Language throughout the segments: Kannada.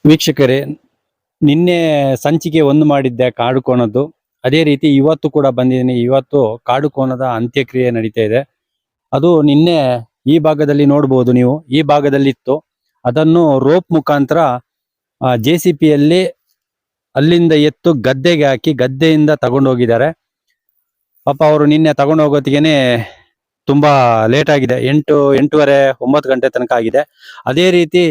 ವೀಕ್ಷಕರೇ, ನಿನ್ನೆ ಸಂಚಿಕೆ ಒಂದು ಮಾಡಿದ್ದೆ ಕಾಡು ಕೋಣದ್ದು. ಅದೇ ರೀತಿ ಇವತ್ತು ಕೂಡ ಬಂದಿದ್ದೀನಿ. ಇವತ್ತು ಕಾಡು ಕೋಣದ ಅಂತ್ಯಕ್ರಿಯೆ ನಡೀತಾ ಇದೆ. ಅದು ನಿನ್ನೆ ಈ ಭಾಗದಲ್ಲಿ ನೋಡ್ಬೋದು ನೀವು, ಈ ಭಾಗದಲ್ಲಿತ್ತು. ಅದನ್ನು ರೋಪ್ ಮುಖಾಂತರ JCPಯಲ್ಲಿ ಅಲ್ಲಿಂದ ಎತ್ತು ಗದ್ದೆಗೆ ಹಾಕಿ ಗದ್ದೆಯಿಂದ ತಗೊಂಡೋಗಿದ್ದಾರೆ. ಪಾಪ ಅವರು ನಿನ್ನೆ ತಗೊಂಡೋಗೋತ್ತಿಗೆನೆ ತುಂಬಾ ಲೇಟ್ ಆಗಿದೆ. 8:30 9 ಗಂಟೆ ತನಕ ಆಗಿದೆ. ಅದೇ ರೀತಿ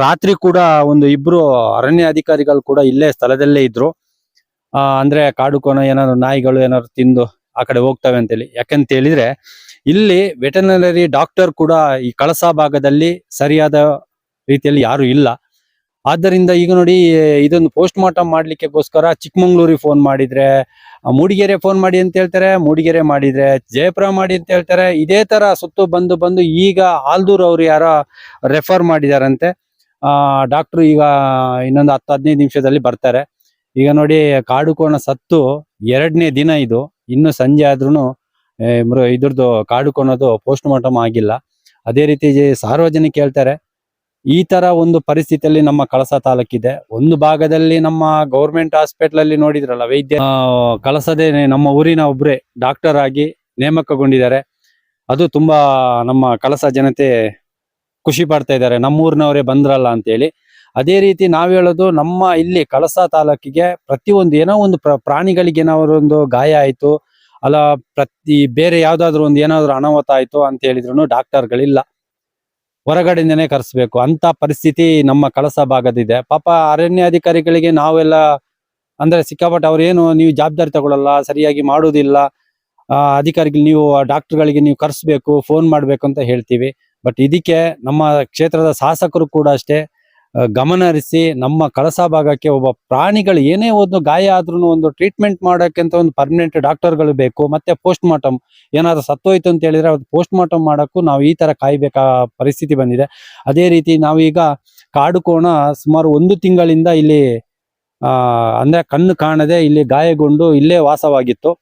ರಾತ್ರಿ ಕೂಡ ಒಂದು ಇಬ್ರು ಅರಣ್ಯ ಅಧಿಕಾರಿಗಳು ಕೂಡ ಇಲ್ಲೇ ಸ್ಥಳದಲ್ಲೇ ಇದ್ರು. ಅಂದ್ರೆ ಕಾಡು ಕೋಣ ಏನಾದ್ರು ನಾಯಿಗಳು ಏನಾದ್ರು ತಿಂದು ಆ ಕಡೆ ಹೋಗ್ತವೆ ಅಂತೇಳಿ. ಯಾಕಂತ ಹೇಳಿದ್ರೆ ಇಲ್ಲಿ ವೆಟರ್ನರಿ ಡಾಕ್ಟರ್ ಕೂಡ ಈ ಕಳಸಾ ಭಾಗದಲ್ಲಿ ಸರಿಯಾದ ರೀತಿಯಲ್ಲಿ ಯಾರು ಇಲ್ಲ. ಆದ್ದರಿಂದ ಈಗ ನೋಡಿ, ಇದೊಂದು ಪೋಸ್ಟ್ ಮಾರ್ಟಮ್ ಮಾಡ್ಲಿಕ್ಕೆಗೋಸ್ಕರ ಚಿಕ್ಕಮಂಗ್ಳೂರಿಗೆ ಫೋನ್ ಮಾಡಿದ್ರೆ ಮೂಡಿಗೆರೆ ಫೋನ್ ಮಾಡಿ ಅಂತ ಹೇಳ್ತಾರೆ, ಮೂಡಿಗೆರೆ ಮಾಡಿದ್ರೆ ಜಯಪುರ ಮಾಡಿ ಅಂತ ಹೇಳ್ತಾರೆ. ಇದೇ ತರ ಸುತ್ತು ಬಂದು ಈಗ ಆಲ್ದೂರ್ ಅವ್ರು ಯಾರೋ ರೆಫರ್ ಮಾಡಿದಾರಂತೆ. ಡಾಕ್ಟ್ರು ಈಗ ಇನ್ನೊಂದು 10-15 ನಿಮಿಷದಲ್ಲಿ ಬರ್ತಾರೆ. ಈಗ ನೋಡಿ, ಕಾಡು ಕೋಣ ಸತ್ತು 2ನೇ ದಿನ ಇದು. ಇನ್ನು ಸಂಜೆ ಆದ್ರೂ ಇದ್ರದ್ದು ಕಾಡು ಕೋಣದು ಪೋಸ್ಟ್ ಮಾರ್ಟಮ್ ಆಗಿಲ್ಲ. ಅದೇ ರೀತಿ ಸಾರ್ವಜನಿಕ ಹೇಳ್ತಾರೆ, ಈ ತರ ಒಂದು ಪರಿಸ್ಥಿತಿಯಲ್ಲಿ ನಮ್ಮ ಕಳಸಾ ತಾಲೂಕಿದೆ. ಒಂದು ಭಾಗದಲ್ಲಿ ನಮ್ಮ ಗೌರ್ಮೆಂಟ್ ಹಾಸ್ಪಿಟಲ್ ಅಲ್ಲಿ ನೋಡಿದ್ರಲ್ಲ, ವೈದ್ಯ ಕಳಸದೇ ನಮ್ಮ ಊರಿನ ಒಬ್ರೆ ಡಾಕ್ಟರ್ ಆಗಿ ನೇಮಕಗೊಂಡಿದ್ದಾರೆ. ಅದು ತುಂಬಾ ನಮ್ಮ ಕಳಸ ಜನತೆ ಖುಷಿ ಪಡ್ತಾ ಇದ್ದಾರೆ, ನಮ್ಮೂರಿನವರೇ ಬಂದ್ರಲ್ಲ ಅಂತೇಳಿ. ಅದೇ ರೀತಿ ನಾವ್ ಹೇಳೋದು, ನಮ್ಮ ಇಲ್ಲಿ ಕಳಸಾ ತಾಲೂಕಿಗೆ ಪ್ರತಿಯೊಂದು ಏನೋ ಒಂದು ಪ್ರಾಣಿಗಳಿಗೆ ಏನಾದ್ರು ಒಂದು ಗಾಯ ಆಯ್ತು, ಅಲ್ಲ ಬೇರೆ ಯಾವ್ದಾದ್ರು ಒಂದು ಏನಾದ್ರು ಅನಾಹುತ ಆಯ್ತು ಅಂತ ಹೇಳಿದ್ರು ಡಾಕ್ಟರ್ಗಳಿಲ್ಲ, ಹೊರಗಡೆಯಿಂದನೇ ಕರೆಸ್ಬೇಕು ಅಂತ ಪರಿಸ್ಥಿತಿ ನಮ್ಮ ಕಳಸಾ ಭಾಗದಿದೆ. ಪಾಪ ಅರಣ್ಯ ಅಧಿಕಾರಿಗಳಿಗೆ ನಾವೆಲ್ಲ ಅಂದ್ರೆ ಸಿಕ್ಕಾಪಟ್ಟೆ ಅವ್ರೇನು, ನೀವು ಜವಾಬ್ದಾರಿ ತಗೊಳ್ಳಲ್ಲ, ಸರಿಯಾಗಿ ಮಾಡುವುದಿಲ್ಲ, ಅಧಿಕಾರಿಗಳು ನೀವು ಡಾಕ್ಟರ್ಗಳಿಗೆ ನೀವು ಕರೆಸ್ಬೇಕು, ಫೋನ್ ಮಾಡ್ಬೇಕು ಅಂತ ಹೇಳ್ತೀವಿ. ಬಟ್ ಇದಕ್ಕೆ ನಮ್ಮ ಕ್ಷೇತ್ರದ ಶಾಸಕರು ಕೂಡ ಅಷ್ಟೇ ಗಮನ ಹರಿಸಿ ನಮ್ಮ ಕಳಸಾ ಭಾಗಕ್ಕೆ ಒಬ್ಬ ಪ್ರಾಣಿಗಳು ಏನೇ ಒಂದು ಗಾಯ ಆದ್ರೂ ಒಂದು ಟ್ರೀಟ್ಮೆಂಟ್ ಮಾಡೋಕೆ ಅಂತ ಒಂದು ಪರ್ಮನೆಂಟ್ ಡಾಕ್ಟರ್ಗಳು ಬೇಕು. ಮತ್ತೆ ಪೋಸ್ಟ್ ಮಾರ್ಟಮ್ ಏನಾದ್ರು ಸತ್ತೋಯ್ತು ಅಂತ ಹೇಳಿದ್ರೆ ಅದು ಪೋಸ್ಟ್ ಮಾರ್ಟಮ್ ಮಾಡಕ್ಕೂ ನಾವು ಈ ತರ ಕಾಯ್ಬೇಕಾ ಪರಿಸ್ಥಿತಿ ಬಂದಿದೆ. ಅದೇ ರೀತಿ ನಾವೀಗ ಕಾಡು ಕೋಣ ಸುಮಾರು 1 ತಿಂಗಳಿಂದ ಇಲ್ಲಿ ಅಂದ್ರೆ ಕಣ್ಣು ಕಾಣದೆ ಇಲ್ಲಿ ಗಾಯಗೊಂಡು ಇಲ್ಲೇ ವಾಸವಾಗಿತ್ತು.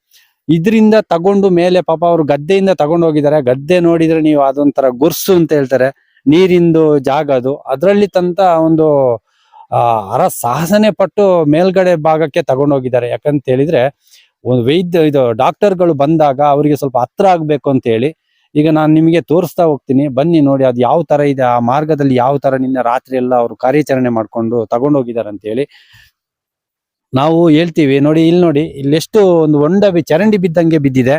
ಇದರಿಂದ ತಗೊಂಡು ಮೇಲೆ ಪಾಪ ಅವರು ಗದ್ದೆಯಿಂದ ತಗೊಂಡು ಹೋಗಿದ್ದಾರೆ. ಗದ್ದೆ ನೋಡಿದ್ರೆ ನೀವು ಅದೊಂಥರ ಗುರ್ಸು ಅಂತ ಹೇಳ್ತಾರೆ, ನೀರಿಂದು ಜಾಗ ಅದು. ಅದರಲ್ಲಿ ತಂತ ಒಂದು ಸಾಹಸನೆ ಪಟ್ಟು ಮೇಲ್ಗಡೆ ಭಾಗಕ್ಕೆ ತಗೊಂಡೋಗಿದ್ದಾರೆ. ಯಾಕಂತ ಹೇಳಿದ್ರೆ ಒಂದು ಇದು ಡಾಕ್ಟರ್ಗಳು ಬಂದಾಗ ಅವರಿಗೆ ಸ್ವಲ್ಪ ಹತ್ರ ಆಗ್ಬೇಕು ಅಂತ ಹೇಳಿ. ಈಗ ನಾನು ನಿಮಗೆ ತೋರಿಸ್ತಾ ಹೋಗ್ತೀನಿ, ಬನ್ನಿ ನೋಡಿ ಅದು ಯಾವ ತರ ಇದೆ, ಆ ಮಾರ್ಗದಲ್ಲಿ ಯಾವ ತರ ನಿನ್ನೆ ರಾತ್ರಿ ಎಲ್ಲ ಅವರು ಕಾರ್ಯಾಚರಣೆ ಮಾಡ್ಕೊಂಡು ತಗೊಂಡೋಗಿದ್ದಾರೆ ಅಂತ ಹೇಳಿ ನಾವು ಹೇಳ್ತೀವಿ. ನೋಡಿ, ಇಲ್ಲಿ ನೋಡಿ, ಇಲ್ಲೆಷ್ಟು ಒಂದು ಚರಂಡಿ ಬಿದ್ದಂಗೆ ಬಿದ್ದಿದೆ.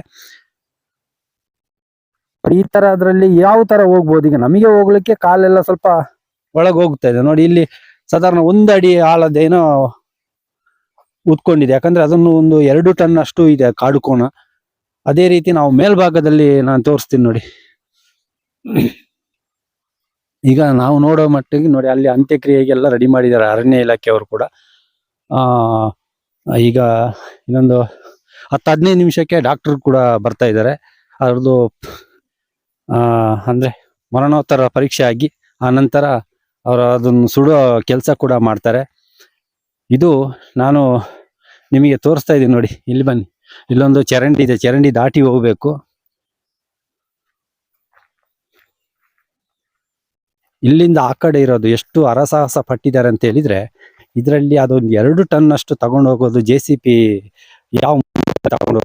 ಈ ತರ ಅದ್ರಲ್ಲಿ ಯಾವ ತರ ಹೋಗ್ಬೋದು. ಈಗ ನಮಗೆ ಹೋಗ್ಲಿಕ್ಕೆ ಕಾಲೆಲ್ಲ ಸ್ವಲ್ಪ ಒಳಗೆ ಹೋಗ್ತಾ ಇದೆ. ನೋಡಿ, ಇಲ್ಲಿ ಸಾಧಾರಣ 1 ಅಡಿ ಆಳದೇನೋ ಉತ್ಕೊಂಡಿದೆ. ಯಾಕಂದ್ರೆ ಅದನ್ನು ಒಂದು 2 ಟನ್ ಅಷ್ಟು ಇದೆ ಕಾಡು ಕೋಣ. ಅದೇ ರೀತಿ ನಾವು ಮೇಲ್ಭಾಗದಲ್ಲಿ ನಾನು ತೋರಿಸ್ತೀನಿ ನೋಡಿ. ಈಗ ನಾವು ನೋಡೋ ಮಟ್ಟಿಗೆ ನೋಡಿ, ಅಲ್ಲಿ ಅಂತ್ಯಕ್ರಿಯೆಗೆಲ್ಲ ರೆಡಿ ಮಾಡಿದ್ದಾರೆ ಅರಣ್ಯ ಇಲಾಖೆಯವರು ಕೂಡ. ಈಗ ಇನ್ನೊಂದು 10-15 ನಿಮಿಷಕ್ಕೆ ಡಾಕ್ಟರ್ ಕೂಡ ಬರ್ತಾ ಇದ್ದಾರೆ. ಅವ್ರದ್ದು ಅಂದ್ರೆ ಮರಣೋತ್ತರ ಪರೀಕ್ಷೆ ಆಗಿ ಆ ನಂತರ ಅವರು ಅದನ್ನು ಸುಡೋ ಕೆಲಸ ಕೂಡ ಮಾಡ್ತಾರೆ. ಇದು ನಾನು ನಿಮಗೆ ತೋರಿಸ್ತಾ ಇದ್ದೀನಿ ನೋಡಿ, ಇಲ್ಲಿ ಬನ್ನಿ. ಇಲ್ಲೊಂದು ಚರಂಡಿ ಇದೆ, ಚರಂಡಿ ದಾಟಿ ಹೋಗ್ಬೇಕು. ಇಲ್ಲಿಂದ ಆ ಕಡೆ ಇರೋದು ಎಷ್ಟು ಹರಸಾಹಸ ಪಟ್ಟಿದ್ದಾರೆ ಅಂತ ಹೇಳಿದ್ರೆ, ಇದರಲ್ಲಿ ಅದೊಂದು 2 ಟನ್ ಅಷ್ಟು ತಗೊಂಡು ಹೋಗೋದು JCP ಯಾವ ತಗೊಂಡು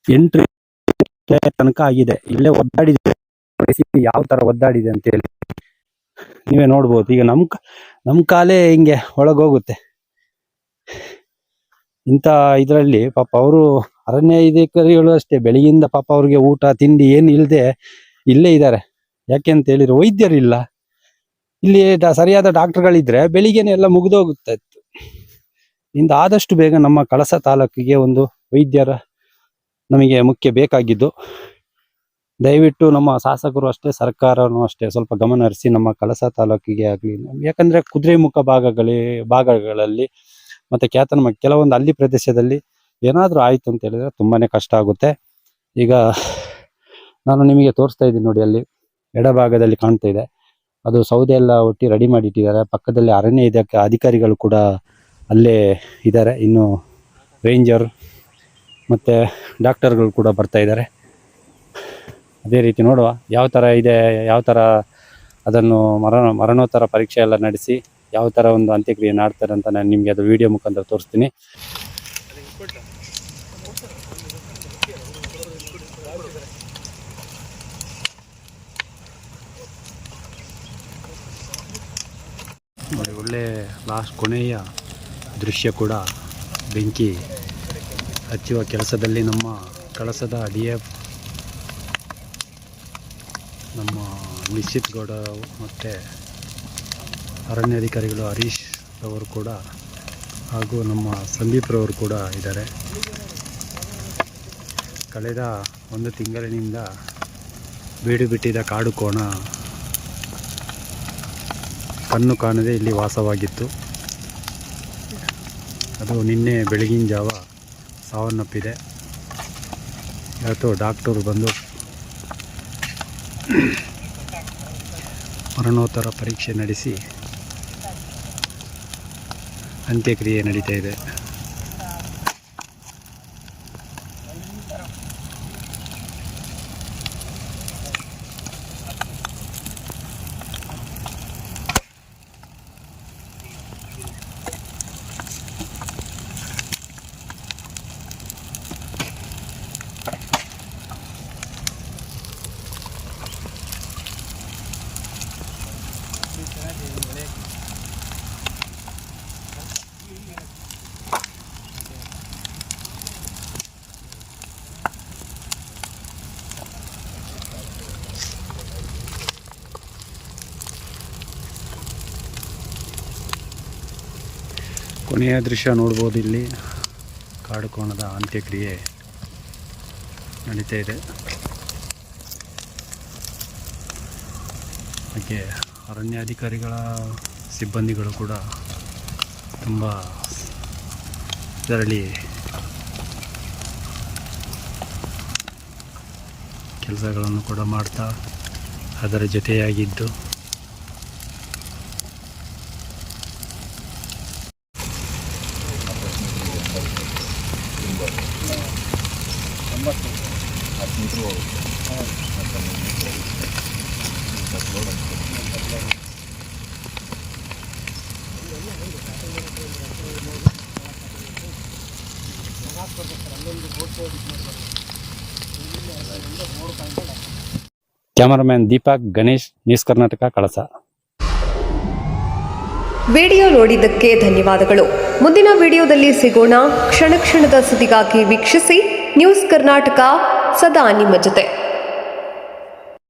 ಎಂಟ್ರಿ ತನಕ ಆಗಿದೆ. ಇಲ್ಲೇ ಒದ್ದಾಡಿದೆ JCP, ಯಾವ ತರ ಒದ್ದಾಡಿದೆ ಅಂತ ಹೇಳಿ ನೀವೇ ನೋಡ್ಬೋದು. ಈಗ ನಮ್ ಕಾಲೇ ಹಿಂಗೆ ಒಳಗೋಗುತ್ತೆ. ಇಂಥ ಇದ್ರಲ್ಲಿ ಪಾಪ ಅವರು ಅರಣ್ಯ ಅಧಿಕಾರಿಗಳು ಅಷ್ಟೇ ಬೆಳಗಿಂದ ಪಾಪ ಅವ್ರಿಗೆ ಊಟ ತಿಂಡಿ ಏನು ಇಲ್ಲದೆ ಇಲ್ಲೇ ಇದ್ದಾರೆ. ಯಾಕೆ ಅಂತ ಹೇಳಿದ್ರೆ ವೈದ್ಯರಿಲ್ಲ ಇಲ್ಲಿ. ಸರಿಯಾದ ಡಾಕ್ಟರ್ಗಳಿದ್ರೆ ಬೆಳಿಗ್ಗೆನೆ ಎಲ್ಲ ಮುಗಿದೋಗುತ್ತಾ ಇತ್ತು. ಇಂದ ಆದಷ್ಟು ಬೇಗ ನಮ್ಮ ಕಳಸಾ ತಾಲೂಕಿಗೆ ಒಂದು ವೈದ್ಯರ ನಮಗೆ ಮುಖ್ಯ ಬೇಕಾಗಿದ್ದು. ದಯವಿಟ್ಟು ನಮ್ಮ ಶಾಸಕರು ಅಷ್ಟೇ, ಸರ್ಕಾರನೂ ಅಷ್ಟೇ ಸ್ವಲ್ಪ ಗಮನ ಹರಿಸಿ ನಮ್ಮ ಕಳಸಾ ತಾಲೂಕಿಗೆ ಆಗ್ಲಿ. ಯಾಕಂದ್ರೆ ಕುದುರೆಮುಖ ಭಾಗಗಳಲ್ಲಿ ಮತ್ತೆ ಕೆಲವೊಂದು ಹಳ್ಳಿ ಪ್ರದೇಶದಲ್ಲಿ ಏನಾದ್ರೂ ಆಯ್ತು ಅಂತ ಹೇಳಿದ್ರೆ ತುಂಬಾನೇ ಕಷ್ಟ ಆಗುತ್ತೆ. ಈಗ ನಾನು ನಿಮಗೆ ತೋರಿಸ್ತಾ ಇದ್ದೀನಿ ನೋಡಿ, ಅಲ್ಲಿ ಎಡಭಾಗದಲ್ಲಿ ಕಾಣ್ತಾ ಇದೆ, ಅದು ಸೌದೆ ಎಲ್ಲ ಒಟ್ಟಿ ರೆಡಿ ಮಾಡಿ ಇಟ್ಟಿದ್ದಾರೆ. ಪಕ್ಕದಲ್ಲಿ ಅರಣ್ಯ ಅಧಿಕಾರಿಗಳು ಕೂಡ ಅಲ್ಲೇ ಇದ್ದಾರೆ. ಇನ್ನು ರೇಂಜರ್ ಮತ್ತೆ ಡಾಕ್ಟರ್ಗಳು ಕೂಡ ಬರ್ತಾ ಇದ್ದಾರೆ. ಅದೇ ರೀತಿ ನೋಡುವ ಯಾವ ಥರ ಇದೆ, ಯಾವ ಥರ ಅದನ್ನು ಮರಣೋತ್ತರ ಪರೀಕ್ಷೆ ಎಲ್ಲ ನಡೆಸಿ ಯಾವ ಥರ ಒಂದು ಅಂತ್ಯಕ್ರಿಯೆ ಮಾಡ್ತಾರೆ ಅಂತ ನಾನು ನಿಮಗೆ ಅದು ವಿಡಿಯೋ ಮುಖಾಂತರ ತೋರಿಸ್ತೀನಿ. ನೋಡಿ, ಒಳ್ಳೆ ಲಾಸ್ಟ್ ಕೊನೆಯ ದೃಶ್ಯ ಕೂಡ ಬೆಂಕಿ ಹಚ್ಚುವ ಕೆಲಸದಲ್ಲಿ ನಮ್ಮ ಕಳಸದ DF ನಮ್ಮ ನಿಶ್ಚಿತ್ ಗೌಡ ಮತ್ತು ಅರಣ್ಯಾಧಿಕಾರಿಗಳು ಹರೀಶ್ ಅವರು ಕೂಡ ಹಾಗೂ ನಮ್ಮ ಸಂದೀಪ್ ರವರು ಕೂಡ ಇದ್ದಾರೆ. ಕಳೆದ 1 ತಿಂಗಳಿನಿಂದ ಬೀಡು ಬಿಟ್ಟಿದ್ದ ಕಾಡು ಕೋಣ ಕಣ್ಣು ಕಾಣದೆ ಇಲ್ಲಿ ವಾಸವಾಗಿತ್ತು. ಅದು ನಿನ್ನೆ ಬೆಳಗಿನ ಜಾವ ಸಾವನ್ನಪ್ಪಿದೆ. ಇವತ್ತು ಡಾಕ್ಟರು ಬಂದು ಮರಣೋತ್ತರ ಪರೀಕ್ಷೆ ನಡೆಸಿ ಅಂತ್ಯಕ್ರಿಯೆ ನಡೀತಾ ಇದೆ. ಕೊನೆಯ ದೃಶ್ಯ ನೋಡ್ಬೋದು, ಇಲ್ಲಿ ಕಾಡು ಕೋಣದ ಅಂತ್ಯಕ್ರಿಯೆ ನಡೀತಾ ಇದೆ. ಹಾಗೆ ಅರಣ್ಯಾಧಿಕಾರಿಗಳ ಸಿಬ್ಬಂದಿಗಳು ಕೂಡ ತುಂಬ ಇದರಲ್ಲಿ ಕೆಲಸಗಳನ್ನು ಕೂಡ ಮಾಡ್ತಾ ಅದರ ಜೊತೆಯಾಗಿದ್ದು ಕ್ಯಾಮರಾಮ್ಯಾನ್ ದೀಪಕ್ ಗಣೇಶ್, ನ್ಯೂಸ್ ಕರ್ನಾಟಕ, ಕಳಸ. ವಿಡಿಯೋ ನೋಡಿದ್ದಕ್ಕೆ ಧನ್ಯವಾದಗಳು. ಮುಂದಿನ ವಿಡಿಯೋದಲ್ಲಿ ಸಿಗೋಣ. ಕ್ಷಣ ಕ್ಷಣದ ಸುದ್ದಿಗಾಗಿ ವೀಕ್ಷಿಸಿ ನ್ಯೂಸ್ ಕರ್ನಾಟಕ, ಸದಾ ನಿಮ್ಮ ಜೊತೆ.